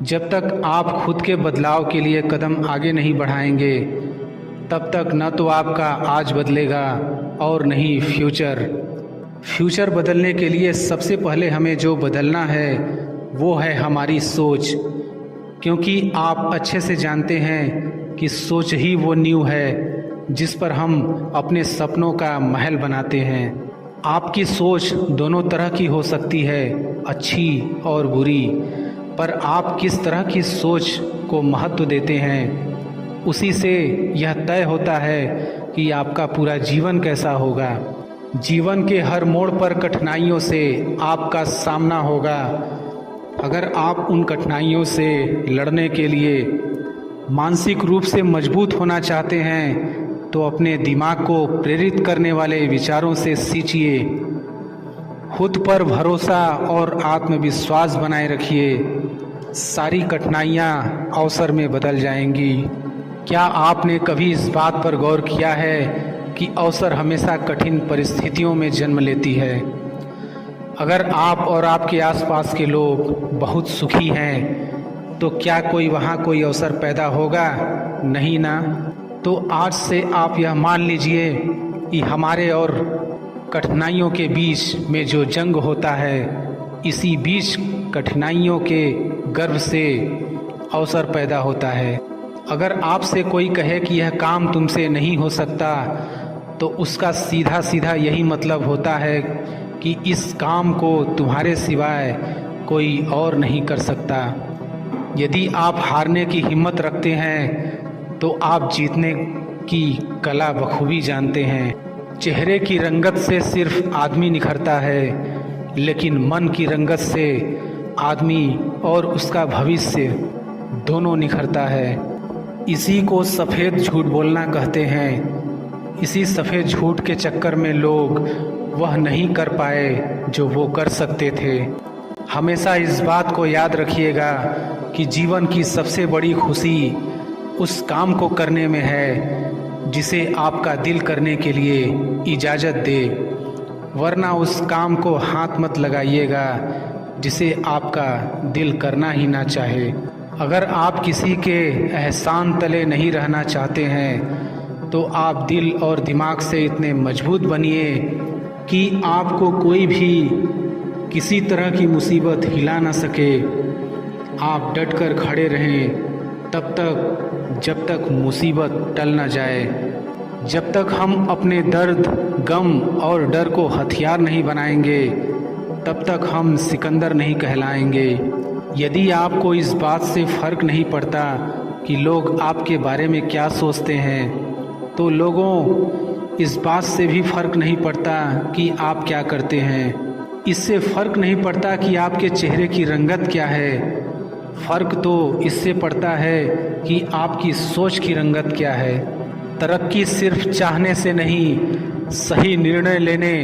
जब तक आप खुद के बदलाव के लिए कदम आगे नहीं बढ़ाएंगे तब तक न तो आपका आज बदलेगा और न ही फ्यूचर बदलने के लिए सबसे पहले हमें जो बदलना है वो है हमारी सोच, क्योंकि आप अच्छे से जानते हैं कि सोच ही वो नींव है जिस पर हम अपने सपनों का महल बनाते हैं। आपकी सोच दोनों तरह की हो सकती है, अच्छी और बुरी, पर आप किस तरह की सोच को महत्व देते हैं उसी से यह तय होता है कि आपका पूरा जीवन कैसा होगा। जीवन के हर मोड़ पर कठिनाइयों से आपका सामना होगा। अगर आप उन कठिनाइयों से लड़ने के लिए मानसिक रूप से मजबूत होना चाहते हैं तो अपने दिमाग को प्रेरित करने वाले विचारों से सींचिए। खुद पर भरोसा और आत्मविश्वास बनाए रखिए। सारी कठिनाइयाँ अवसर में बदल जाएंगी। क्या आपने कभी इस बात पर गौर किया है कि अवसर हमेशा कठिन परिस्थितियों में जन्म लेती है? अगर आप और आपके आसपास के लोग बहुत सुखी हैं तो क्या कोई अवसर पैदा होगा? नहीं ना। तो आज से आप यह मान लीजिए कि हमारे और कठिनाइयों के बीच में जो जंग होता है, इसी बीच कठिनाइयों के गर्भ से अवसर पैदा होता है। अगर आपसे कोई कहे कि यह काम तुमसे नहीं हो सकता तो उसका सीधा सीधा यही मतलब होता है कि इस काम को तुम्हारे सिवाय कोई और नहीं कर सकता। यदि आप हारने की हिम्मत रखते हैं तो आप जीतने की कला बखूबी जानते हैं। चेहरे की रंगत से सिर्फ आदमी निखरता है, लेकिन मन की रंगत से आदमी और उसका भविष्य दोनों निखरता है। इसी को सफ़ेद झूठ बोलना कहते हैं। इसी सफ़ेद झूठ के चक्कर में लोग वह नहीं कर पाए जो वो कर सकते थे। हमेशा इस बात को याद रखिएगा कि जीवन की सबसे बड़ी खुशी उस काम को करने में है जिसे आपका दिल करने के लिए इजाज़त दे, वरना उस काम को हाथ मत लगाइएगा जिसे आपका दिल करना ही ना चाहे। अगर आप किसी के एहसान तले नहीं रहना चाहते हैं तो आप दिल और दिमाग से इतने मजबूत बनिए कि आपको कोई भी किसी तरह की मुसीबत हिला ना सके। आप डट कर खड़े रहें तब तक जब तक मुसीबत टल ना जाए। जब तक हम अपने दर्द, गम और डर को हथियार नहीं बनाएंगे तब तक हम सिकंदर नहीं कहलाएंगे। यदि आपको इस बात से फ़र्क नहीं पड़ता कि लोग आपके बारे में क्या सोचते हैं तो लोगों इस बात से भी फ़र्क नहीं पड़ता कि आप क्या करते हैं। इससे फ़र्क नहीं पड़ता कि आपके चेहरे की रंगत क्या है। फ़र्क तो इससे पड़ता है कि आपकी सोच की रंगत क्या है। तरक्की सिर्फ चाहने से नहीं, सही निर्णय लेने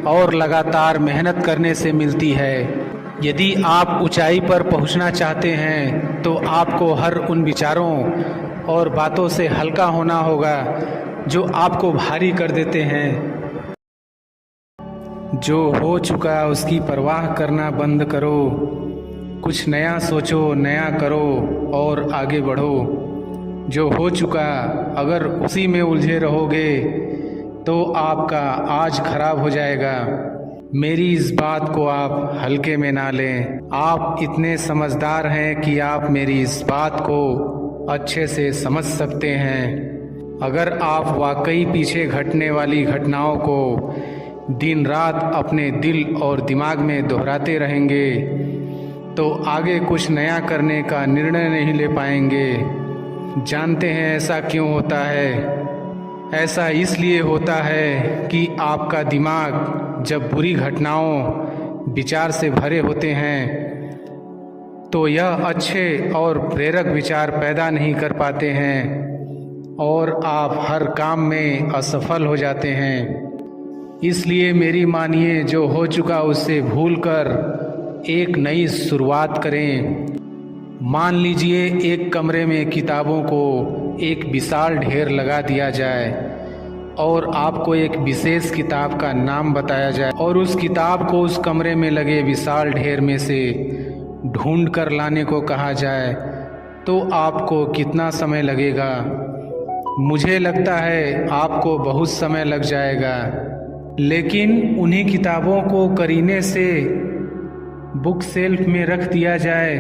और लगातार मेहनत करने से मिलती है। यदि आप ऊंचाई पर पहुंचना चाहते हैं तो आपको हर उन विचारों और बातों से हल्का होना होगा जो आपको भारी कर देते हैं। जो हो चुका उसकी परवाह करना बंद करो। कुछ नया सोचो, नया करो और आगे बढ़ो। जो हो चुका अगर उसी में उलझे रहोगे तो आपका आज खराब हो जाएगा। मेरी इस बात को आप हल्के में ना लें। आप इतने समझदार हैं कि आप मेरी इस बात को अच्छे से समझ सकते हैं। अगर आप वाकई पीछे घटने वाली घटनाओं को दिन रात अपने दिल और दिमाग में दोहराते रहेंगे तो आगे कुछ नया करने का निर्णय नहीं ले पाएंगे। जानते हैं ऐसा क्यों होता है? ऐसा इसलिए होता है कि आपका दिमाग जब बुरी घटनाओं विचार से भरे होते हैं तो यह अच्छे और प्रेरक विचार पैदा नहीं कर पाते हैं और आप हर काम में असफल हो जाते हैं। इसलिए मेरी मानिए, जो हो चुका उससे भूलकर एक नई शुरुआत करें। मान लीजिए एक कमरे में किताबों को एक विशाल ढेर लगा दिया जाए और आपको एक विशेष किताब का नाम बताया जाए और उस किताब को उस कमरे में लगे विशाल ढेर में से ढूंढ कर लाने को कहा जाए तो आपको कितना समय लगेगा? मुझे लगता है आपको बहुत समय लग जाएगा। लेकिन उन्हीं किताबों को करीने से बुक शेल्फ में रख दिया जाए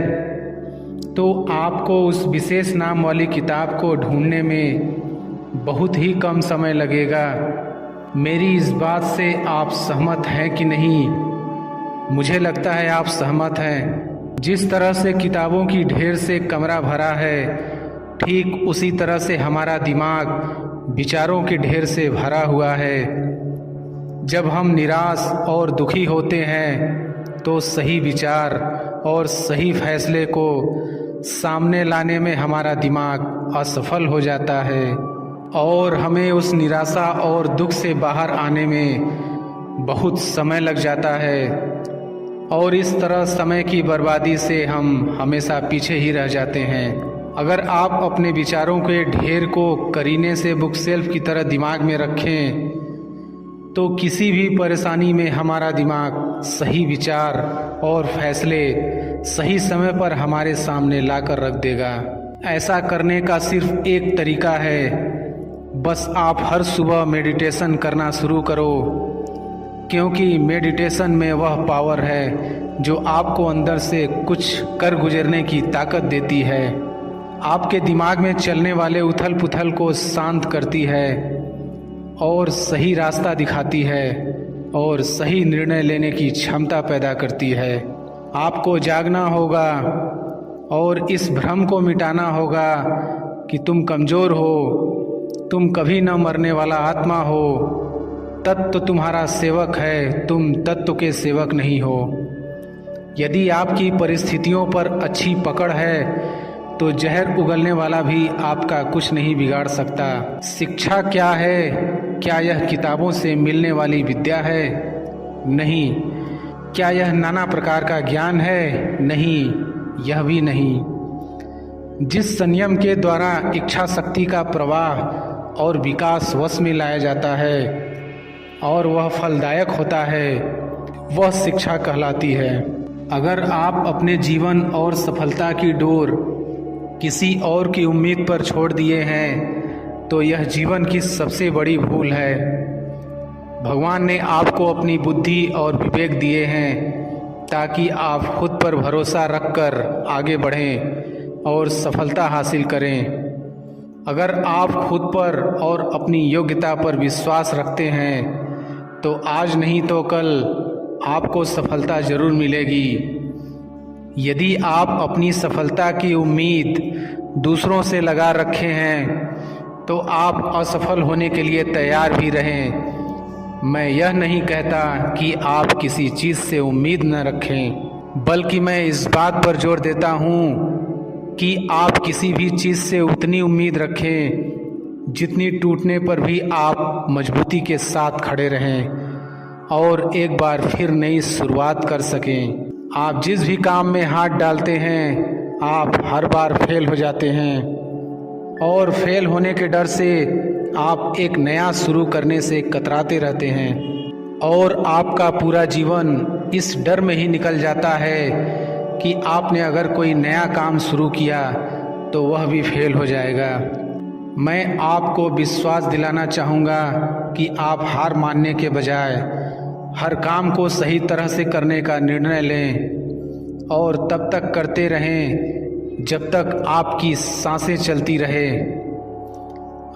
तो आपको उस विशेष नाम वाली किताब को ढूंढने में बहुत ही कम समय लगेगा। मेरी इस बात से आप सहमत हैं कि नहीं? मुझे लगता है आप सहमत हैं। जिस तरह से किताबों की ढेर से कमरा भरा है, ठीक उसी तरह से हमारा दिमाग विचारों के ढेर से भरा हुआ है। जब हम निराश और दुखी होते हैं तो सही विचार और सही फैसले को सामने लाने में हमारा दिमाग असफल हो जाता है और हमें उस निराशा और दुख से बाहर आने में बहुत समय लग जाता है और इस तरह समय की बर्बादी से हम हमेशा पीछे ही रह जाते हैं। अगर आप अपने विचारों के ढेर को करीने से बुक शेल्फ की तरह दिमाग में रखें तो किसी भी परेशानी में हमारा दिमाग सही विचार और फैसले सही समय पर हमारे सामने लाकर रख देगा। ऐसा करने का सिर्फ एक तरीका है, बस आप हर सुबह मेडिटेशन करना शुरू करो, क्योंकि मेडिटेशन में वह पावर है जो आपको अंदर से कुछ कर गुजरने की ताकत देती है, आपके दिमाग में चलने वाले उथल पुथल को शांत करती है और सही रास्ता दिखाती है और सही निर्णय लेने की क्षमता पैदा करती है। आपको जागना होगा और इस भ्रम को मिटाना होगा कि तुम कमज़ोर हो, तुम कभी न मरने वाला आत्मा हो, तत्व तुम्हारा सेवक है, तुम तत्व के सेवक नहीं हो। यदि आपकी परिस्थितियों पर अच्छी पकड़ है तो जहर उगलने वाला भी आपका कुछ नहीं बिगाड़ सकता। शिक्षा क्या है? क्या यह किताबों से मिलने वाली विद्या है? नहीं। क्या यह नाना प्रकार का ज्ञान है? नहीं, यह भी नहीं। जिस संयम के द्वारा इच्छा शक्ति का प्रवाह और विकास वश में लाया जाता है और वह फलदायक होता है, वह शिक्षा कहलाती है। अगर आप अपने जीवन और सफलता की डोर किसी और की उम्मीद पर छोड़ दिए हैं तो यह जीवन की सबसे बड़ी भूल है। भगवान ने आपको अपनी बुद्धि और विवेक दिए हैं ताकि आप खुद पर भरोसा रखकर आगे बढ़ें और सफलता हासिल करें। अगर आप खुद पर और अपनी योग्यता पर विश्वास रखते हैं तो आज नहीं तो कल आपको सफलता ज़रूर मिलेगी। यदि आप अपनी सफलता की उम्मीद दूसरों से लगा रखे हैं तो आप असफल होने के लिए तैयार भी रहें। मैं यह नहीं कहता कि आप किसी चीज़ से उम्मीद न रखें, बल्कि मैं इस बात पर जोर देता हूँ कि आप किसी भी चीज़ से उतनी उम्मीद रखें जितनी टूटने पर भी आप मजबूती के साथ खड़े रहें और एक बार फिर नई शुरुआत कर सकें। आप जिस भी काम में हाथ डालते हैं आप हर बार फेल हो जाते हैं और फेल होने के डर से आप एक नया शुरू करने से कतराते रहते हैं और आपका पूरा जीवन इस डर में ही निकल जाता है कि आपने अगर कोई नया काम शुरू किया तो वह भी फेल हो जाएगा। मैं आपको विश्वास दिलाना चाहूँगा कि आप हार मानने के बजाय हर काम को सही तरह से करने का निर्णय लें और तब तक करते रहें जब तक आपकी सांसें चलती रहे।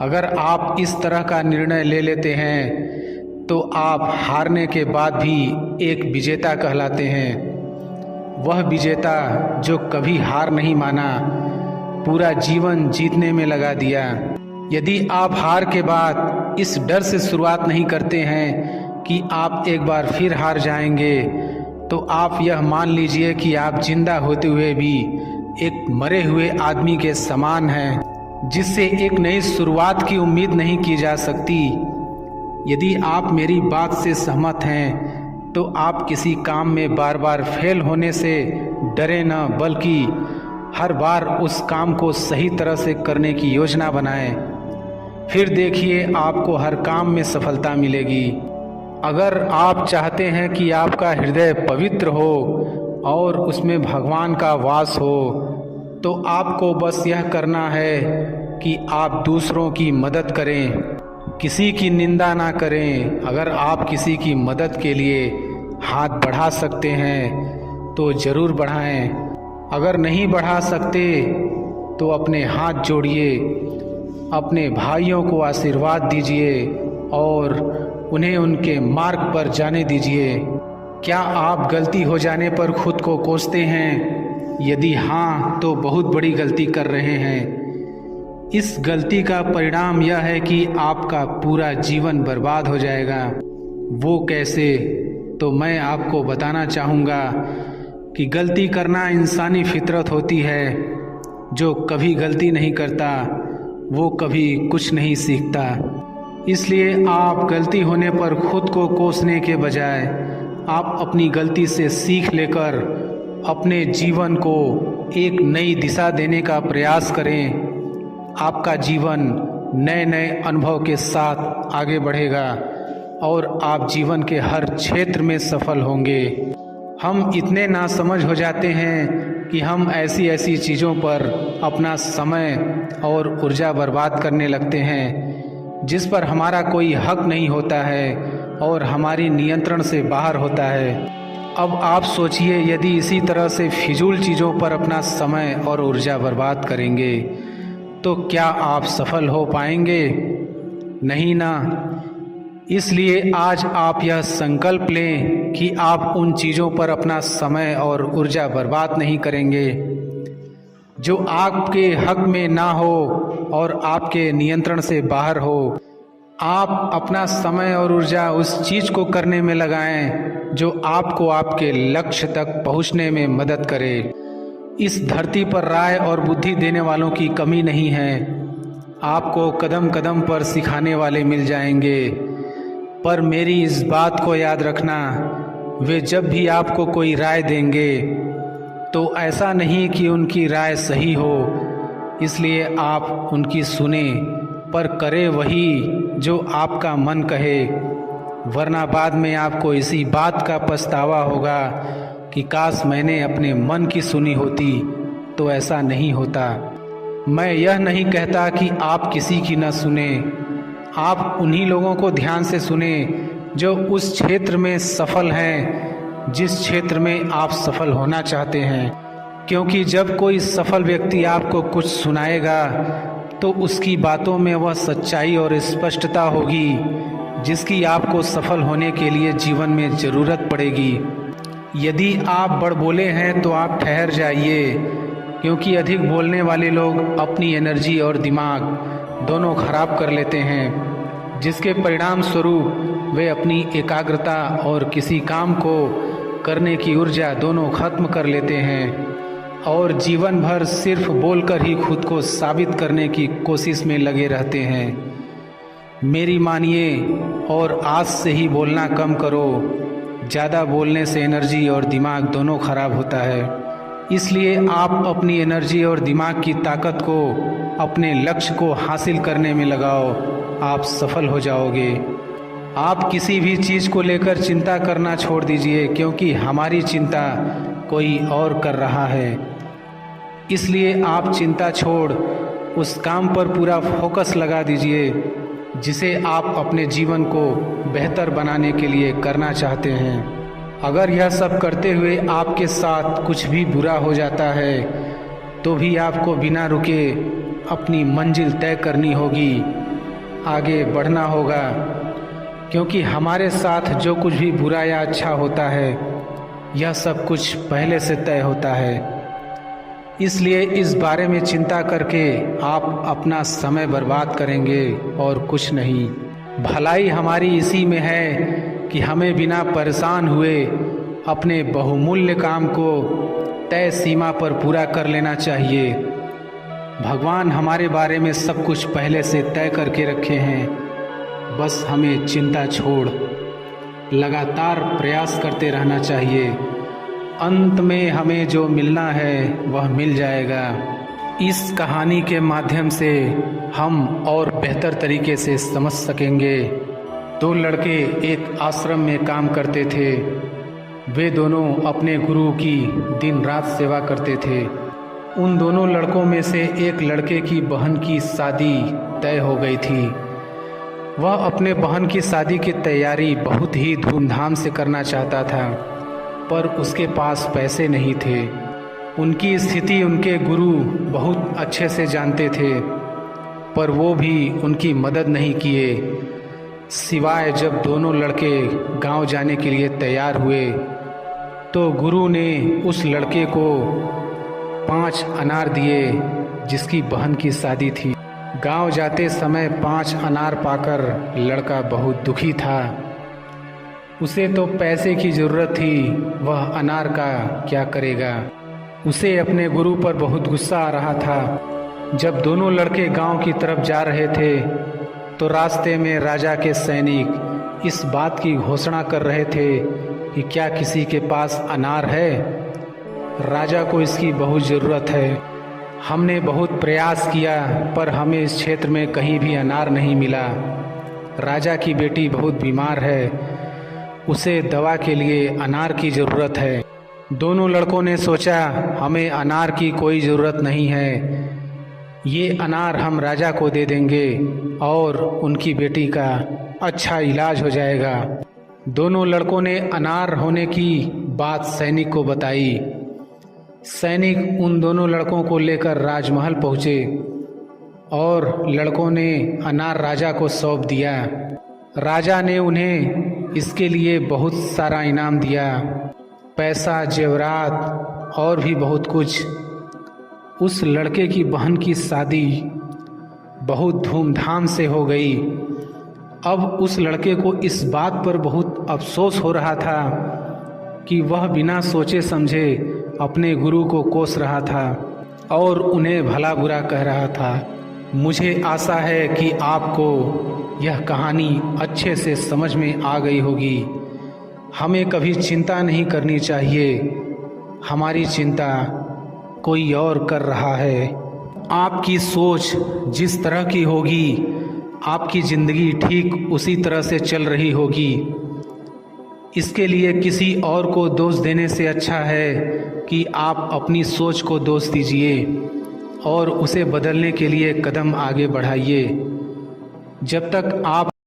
अगर आप इस तरह का निर्णय ले लेते हैं तो आप हारने के बाद भी एक विजेता कहलाते हैं। वह विजेता जो कभी हार नहीं माना, पूरा जीवन जीतने में लगा दिया। यदि आप हार के बाद इस डर से शुरुआत नहीं करते हैं कि आप एक बार फिर हार जाएंगे, तो आप यह मान लीजिए कि आप जिंदा होते हुए भी एक मरे हुए आदमी के समान हैं, जिससे एक नई शुरुआत की उम्मीद नहीं की जा सकती। यदि आप मेरी बात से सहमत हैं तो आप किसी काम में बार बार फेल होने से डरे न, बल्कि हर बार उस काम को सही तरह से करने की योजना बनाएं। फिर देखिए आपको हर काम में सफलता मिलेगी। अगर आप चाहते हैं कि आपका हृदय पवित्र हो और उसमें भगवान का वास हो, तो आपको बस यह करना है कि आप दूसरों की मदद करें, किसी की निंदा ना करें। अगर आप किसी की मदद के लिए हाथ बढ़ा सकते हैं तो ज़रूर बढ़ाएं। अगर नहीं बढ़ा सकते तो अपने हाथ जोड़िए, अपने भाइयों को आशीर्वाद दीजिए और उन्हें उनके मार्ग पर जाने दीजिए। क्या आप गलती हो जाने पर खुद को कोसते हैं? यदि हाँ, तो बहुत बड़ी गलती कर रहे हैं। इस गलती का परिणाम यह है कि आपका पूरा जीवन बर्बाद हो जाएगा। वो कैसे? तो मैं आपको बताना चाहूँगा कि गलती करना इंसानी फितरत होती है। जो कभी गलती नहीं करता वो कभी कुछ नहीं सीखता। इसलिए आप गलती होने पर खुद को कोसने के बजाय आप अपनी गलती से सीख लेकर अपने जीवन को एक नई दिशा देने का प्रयास करें। आपका जीवन नए नए अनुभव के साथ आगे बढ़ेगा और आप जीवन के हर क्षेत्र में सफल होंगे। हम इतने नासमझ हो जाते हैं कि हम ऐसी ऐसी चीज़ों पर अपना समय और ऊर्जा बर्बाद करने लगते हैं जिस पर हमारा कोई हक नहीं होता है और हमारी नियंत्रण से बाहर होता है। अब आप सोचिए, यदि इसी तरह से फिजूल चीज़ों पर अपना समय और ऊर्जा बर्बाद करेंगे तो क्या आप सफल हो पाएंगे? नहीं ना। इसलिए आज आप यह संकल्प लें कि आप उन चीज़ों पर अपना समय और ऊर्जा बर्बाद नहीं करेंगे जो आपके हक में ना हो और आपके नियंत्रण से बाहर हो। आप अपना समय और ऊर्जा उस चीज़ को करने में लगाएं जो आपको आपके लक्ष्य तक पहुंचने में मदद करे। इस धरती पर राय और बुद्धि देने वालों की कमी नहीं है। आपको कदम कदम पर सिखाने वाले मिल जाएंगे। पर मेरी इस बात को याद रखना, वे जब भी आपको कोई राय देंगे तो ऐसा नहीं कि उनकी राय सही हो, इसलिए आप उनकी सुने, पर करे वही जो आपका मन कहे। वरना बाद में आपको इसी बात का पछतावा होगा कि काश मैंने अपने मन की सुनी होती। तो ऐसा नहीं होता। मैं यह नहीं कहता कि आप किसी की न सुने। आप उन्हीं लोगों को ध्यान से सुने जो उस क्षेत्र में सफल हैं जिस क्षेत्र में आप सफल होना चाहते हैं। क्योंकि जब कोई सफल व्यक्ति आपको कुछ सुनाएगा तो उसकी बातों में वह सच्चाई और स्पष्टता होगी जिसकी आपको सफल होने के लिए जीवन में ज़रूरत पड़ेगी। यदि आप बड़बोले हैं तो आप ठहर जाइए, क्योंकि अधिक बोलने वाले लोग अपनी एनर्जी और दिमाग दोनों खराब कर लेते हैं, जिसके परिणाम स्वरूप वे अपनी एकाग्रता और किसी काम को करने की ऊर्जा दोनों खत्म कर लेते हैं और जीवन भर सिर्फ बोलकर ही खुद को साबित करने की कोशिश में लगे रहते हैं। मेरी मानिए और आज से ही बोलना कम करो। ज़्यादा बोलने से एनर्जी और दिमाग दोनों खराब होता है। इसलिए आप अपनी एनर्जी और दिमाग की ताकत को अपने लक्ष्य को हासिल करने में लगाओ। आप सफल हो जाओगे। आप किसी भी चीज़ को लेकर चिंता करना छोड़ दीजिए, क्योंकि हमारी चिंता कोई और कर रहा है। इसलिए आप चिंता छोड़ उस काम पर पूरा फोकस लगा दीजिए जिसे आप अपने जीवन को बेहतर बनाने के लिए करना चाहते हैं। अगर यह सब करते हुए आपके साथ कुछ भी बुरा हो जाता है तो भी आपको बिना रुके अपनी मंजिल तय करनी होगी, आगे बढ़ना होगा। क्योंकि हमारे साथ जो कुछ भी बुरा या अच्छा होता है यह सब कुछ पहले से तय होता है। इसलिए इस बारे में चिंता करके आप अपना समय बर्बाद करेंगे और कुछ नहीं। भलाई हमारी इसी में है कि हमें बिना परेशान हुए अपने बहुमूल्य काम को तय सीमा पर पूरा कर लेना चाहिए। भगवान हमारे बारे में सब कुछ पहले से तय करके रखे हैं। बस हमें चिंता छोड़ लगातार प्रयास करते रहना चाहिए। अंत में हमें जो मिलना है वह मिल जाएगा। इस कहानी के माध्यम से हम और बेहतर तरीके से समझ सकेंगे। दो लड़के एक आश्रम में काम करते थे। वे दोनों अपने गुरु की दिन रात सेवा करते थे। उन दोनों लड़कों में से एक लड़के की बहन की शादी तय हो गई थी। वह अपने बहन की शादी की तैयारी बहुत ही धूमधाम से करना चाहता था, पर उसके पास पैसे नहीं थे। उनकी स्थिति उनके गुरु बहुत अच्छे से जानते थे, पर वो भी उनकी मदद नहीं किए। सिवाय जब दोनों लड़के गांव जाने के लिए तैयार हुए तो गुरु ने उस लड़के को 5 अनार दिए जिसकी बहन की शादी थी। गांव जाते समय 5 अनार पाकर लड़का बहुत दुखी था। उसे तो पैसे की ज़रूरत थी, वह अनार का क्या करेगा। उसे अपने गुरु पर बहुत गुस्सा आ रहा था। जब दोनों लड़के गांव की तरफ जा रहे थे तो रास्ते में राजा के सैनिक इस बात की घोषणा कर रहे थे कि क्या किसी के पास अनार है, राजा को इसकी बहुत ज़रूरत है। हमने बहुत प्रयास किया पर हमें इस क्षेत्र में कहीं भी अनार नहीं मिला। राजा की बेटी बहुत बीमार है, उसे दवा के लिए अनार की ज़रूरत है। दोनों लड़कों ने सोचा हमें अनार की कोई ज़रूरत नहीं है, ये अनार हम राजा को दे देंगे और उनकी बेटी का अच्छा इलाज हो जाएगा। दोनों लड़कों ने अनार होने की बात सैनिक को बताई। सैनिक उन दोनों लड़कों को लेकर राजमहल पहुँचे और लड़कों ने अनार राजा को सौंप दिया। राजा ने उन्हें इसके लिए बहुत सारा इनाम दिया, पैसा, जेवरात और भी बहुत कुछ। उस लड़के की बहन की शादी बहुत धूमधाम से हो गई। अब उस लड़के को इस बात पर बहुत अफसोस हो रहा था कि वह बिना सोचे समझे अपने गुरु को कोस रहा था और उन्हें भला बुरा कह रहा था। मुझे आशा है कि आपको यह कहानी अच्छे से समझ में आ गई होगी। हमें कभी चिंता नहीं करनी चाहिए, हमारी चिंता कोई और कर रहा है। आपकी सोच जिस तरह की होगी, आपकी ज़िंदगी ठीक उसी तरह से चल रही होगी। इसके लिए किसी और को दोष देने से अच्छा है कि आप अपनी सोच को दोष दीजिए और उसे बदलने के लिए कदम आगे बढ़ाइए। जब तक आप